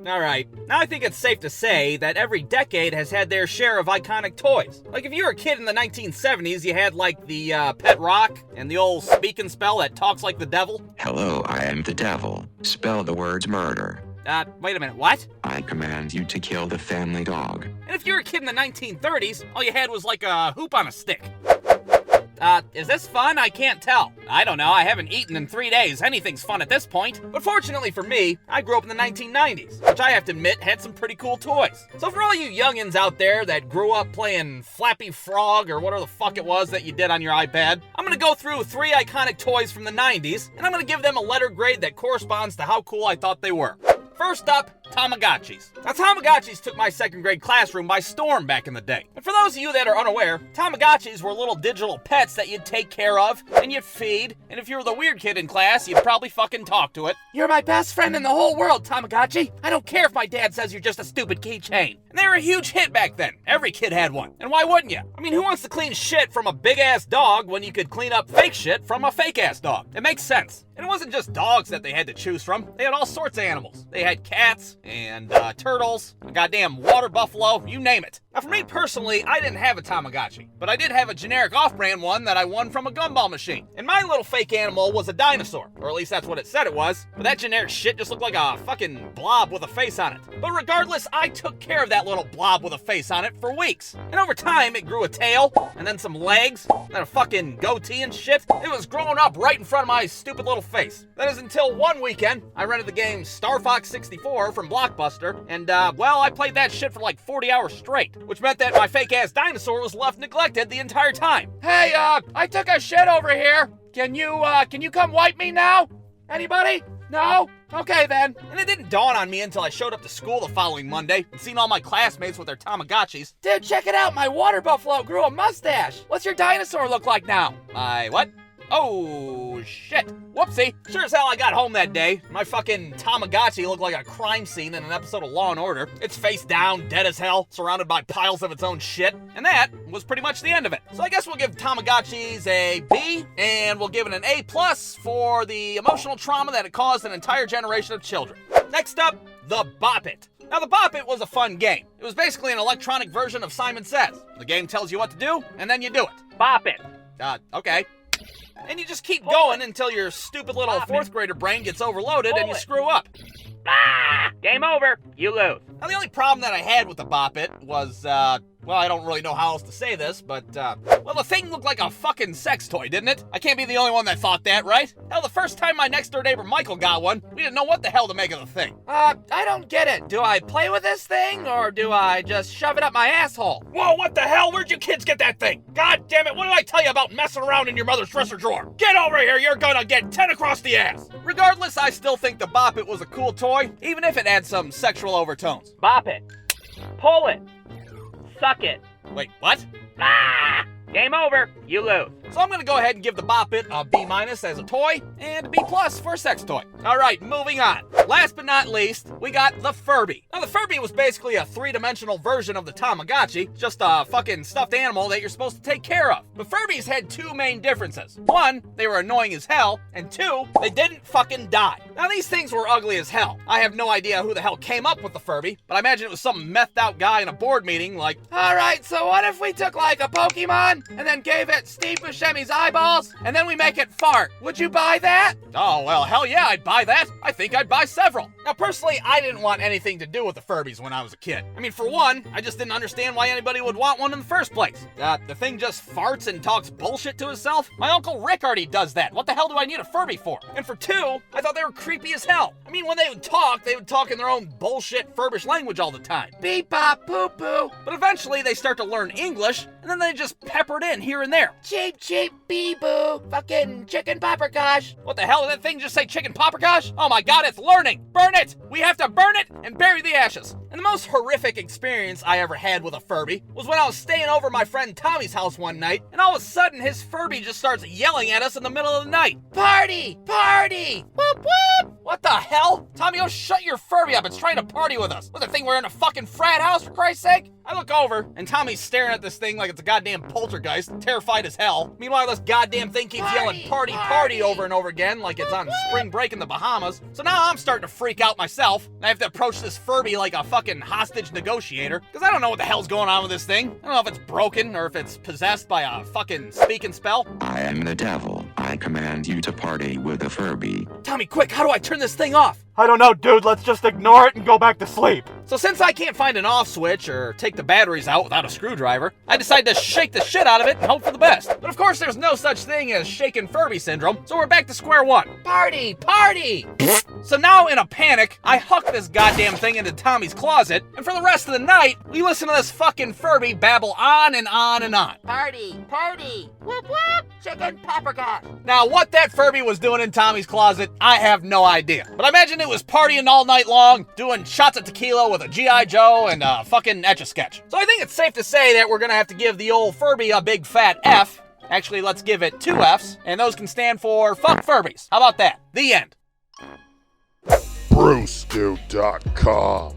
Alright, now I think it's safe to say that every decade has had their share of iconic toys. Like if you were a kid in the 1970s, you had like the pet rock and the old speak and spell that talks like the devil. Hello, I am the devil. Spell the words murder. Wait a minute, what? I command you to kill the family dog. And if you were a kid in the 1930s, all you had was like a hoop on a stick. Is this fun? I can't tell. I don't know, I haven't eaten in 3 days. Anything's fun at this point. But fortunately for me, I grew up in the 1990s, which I have to admit had some pretty cool toys. So for all you youngins out there that grew up playing Flappy Frog or whatever the fuck it was that you did on your iPad, I'm gonna go through 3 iconic toys from the 90s, and I'm gonna give them a letter grade that corresponds to how cool I thought they were. First up, Tamagotchis. Now, Tamagotchis took my second grade classroom by storm back in the day. And for those of you that are unaware, Tamagotchis were little digital pets that you'd take care of, and you'd feed, and if you were the weird kid in class, you'd probably fucking talk to it. You're my best friend in the whole world, Tamagotchi. I don't care if my dad says you're just a stupid keychain. And they were a huge hit back then. Every kid had one. And why wouldn't you? I mean, who wants to clean shit from a big-ass dog when you could clean up fake shit from a fake-ass dog? It makes sense. And it wasn't just dogs that they had to choose from. They had all sorts of animals. They had cats and turtles, a goddamn water buffalo, you name it. Now for me personally, I didn't have a Tamagotchi, but I did have a generic off-brand one that I won from a gumball machine. And my little fake animal was a dinosaur, or at least that's what it said it was. But that generic shit just looked like a fucking blob with a face on it. But regardless, I took care of that little blob with a face on it for weeks. And over time, it grew a tail, and then some legs, and a fucking goatee and shit. It was growing up right in front of my stupid little face. That is until one weekend, I rented the game Star Fox 64 from Blockbuster, and well, I played that shit for like 40 hours straight, which meant that my fake-ass dinosaur was left neglected the entire time. Hey, I took a shit over here. Can you come wipe me now? Anybody? No? Okay then. And it didn't dawn on me until I showed up to school the following Monday and seen all my classmates with their Tamagotchis. Dude, check it out, my water buffalo grew a mustache. What's your dinosaur look like now? My what? Oh, shit. Whoopsie. Sure as hell I got home that day. My fucking Tamagotchi looked like a crime scene in an episode of Law & Order. It's face down, dead as hell, surrounded by piles of its own shit. And that was pretty much the end of it. So I guess we'll give Tamagotchis a B, and we'll give it an A+ for the emotional trauma that it caused an entire generation of children. Next up, the Bop It. Now, the Bop It was a fun game. It was basically an electronic version of Simon Says. The game tells you what to do, and then you do it. Bop it. Okay. And you just keep going until your stupid little fourth grader brain gets overloaded and you screw up. Game over. You lose. Now, the only problem that I had with the Bop It was, well, I don't really know how else to say this, but, well, the thing looked like a fucking sex toy, didn't it? I can't be the only one that thought that, right? Hell, the first time my next-door neighbor Michael got one, we didn't know what the hell to make of the thing. I don't get it. Do I play with this thing, or do I just shove it up my asshole? Whoa, what the hell? Where'd you kids get that thing? God damn it, what did I tell you about messing around in your mother's dresser drawer? Get over here, you're gonna get 10 across the ass. Regardless, I still think the Bop It was a cool toy, even if it had some sexual overtones. Bop it. Pull it. Suck it. Wait, what? Game over. You lose. So I'm going to go ahead and give the Bop It a B- as a toy and a B+ for a sex toy. All right, moving on. Last but not least, we got the Furby. Now, the Furby was basically a three-dimensional version of the Tamagotchi, just a fucking stuffed animal that you're supposed to take care of. But Furbies had two main differences. One, they were annoying as hell, and two, they didn't fucking die. Now, these things were ugly as hell. I have no idea who the hell came up with the Furby, but I imagine it was some methed out guy in a board meeting like, all right, so what if we took like a Pokemon and then gave it Steve Buscemi's eyeballs and then we make it fart? Would you buy that? Oh, well, hell yeah, I'd buy that. I think I'd buy several. Now, personally, I didn't want anything to do with the Furbies when I was a kid. I mean, for one, I just didn't understand why anybody would want one in the first place. The thing just farts and talks bullshit to itself? My Uncle Rick already does that. What the hell do I need a Furby for? And for two, I thought they were creepy as hell. I mean, when they would talk in their own bullshit Furbish language all the time. Beep bop poo poo. But eventually they start to learn English, and then they just pepper it in here and there. Cheep cheep bee boo. Fucking chicken paprikash. What the hell did that thing just say, chicken paprikash? Oh my god, it's learning. Burn it. We have to burn it and bury the ashes. And the most horrific experience I ever had with a Furby was when I was staying over at my friend Tommy's house one night, and all of a sudden his Furby just starts yelling at us in the middle of the night. Party! Party! Whoop whoop! What the hell? Tommy, oh, shut your Furby up. It's trying to party with us. What, the thing we're in a fucking frat house, for Christ's sake? I look over, and Tommy's staring at this thing like it's a goddamn poltergeist, terrified as hell. Meanwhile, this goddamn thing keeps yelling party, party over and over again like it's on spring break in the Bahamas. So now I'm starting to freak out myself. I have to approach this Furby like a fucking hostage negotiator, because I don't know what the hell's going on with this thing. I don't know if it's broken or if it's possessed by a fucking speaking spell. I am the devil. I command you to party with the Furby. Tommy, quick, how do I turn this thing off? I don't know, dude. Let's just ignore it and go back to sleep. So since I can't find an off switch or take the batteries out without a screwdriver, I decide to shake the shit out of it and hope for the best. But of course there's no such thing as shaken Furby syndrome, so we're back to square one. Party, party! So now in a panic, I huck this goddamn thing into Tommy's closet, and for the rest of the night, we listen to this fucking Furby babble on and on and on. Party, party, whoop whoop, chicken paprika. Now what that Furby was doing in Tommy's closet, I have no idea. But I imagine it was partying all night long, doing shots of tequila with a G.I. Joe and a fucking Etch-a-Sketch. So I think it's safe to say that we're gonna have to give the old Furby a big fat F. Actually, let's give it 2 Fs, and those can stand for fuck Furbies. How about that? The end. Brewstew.com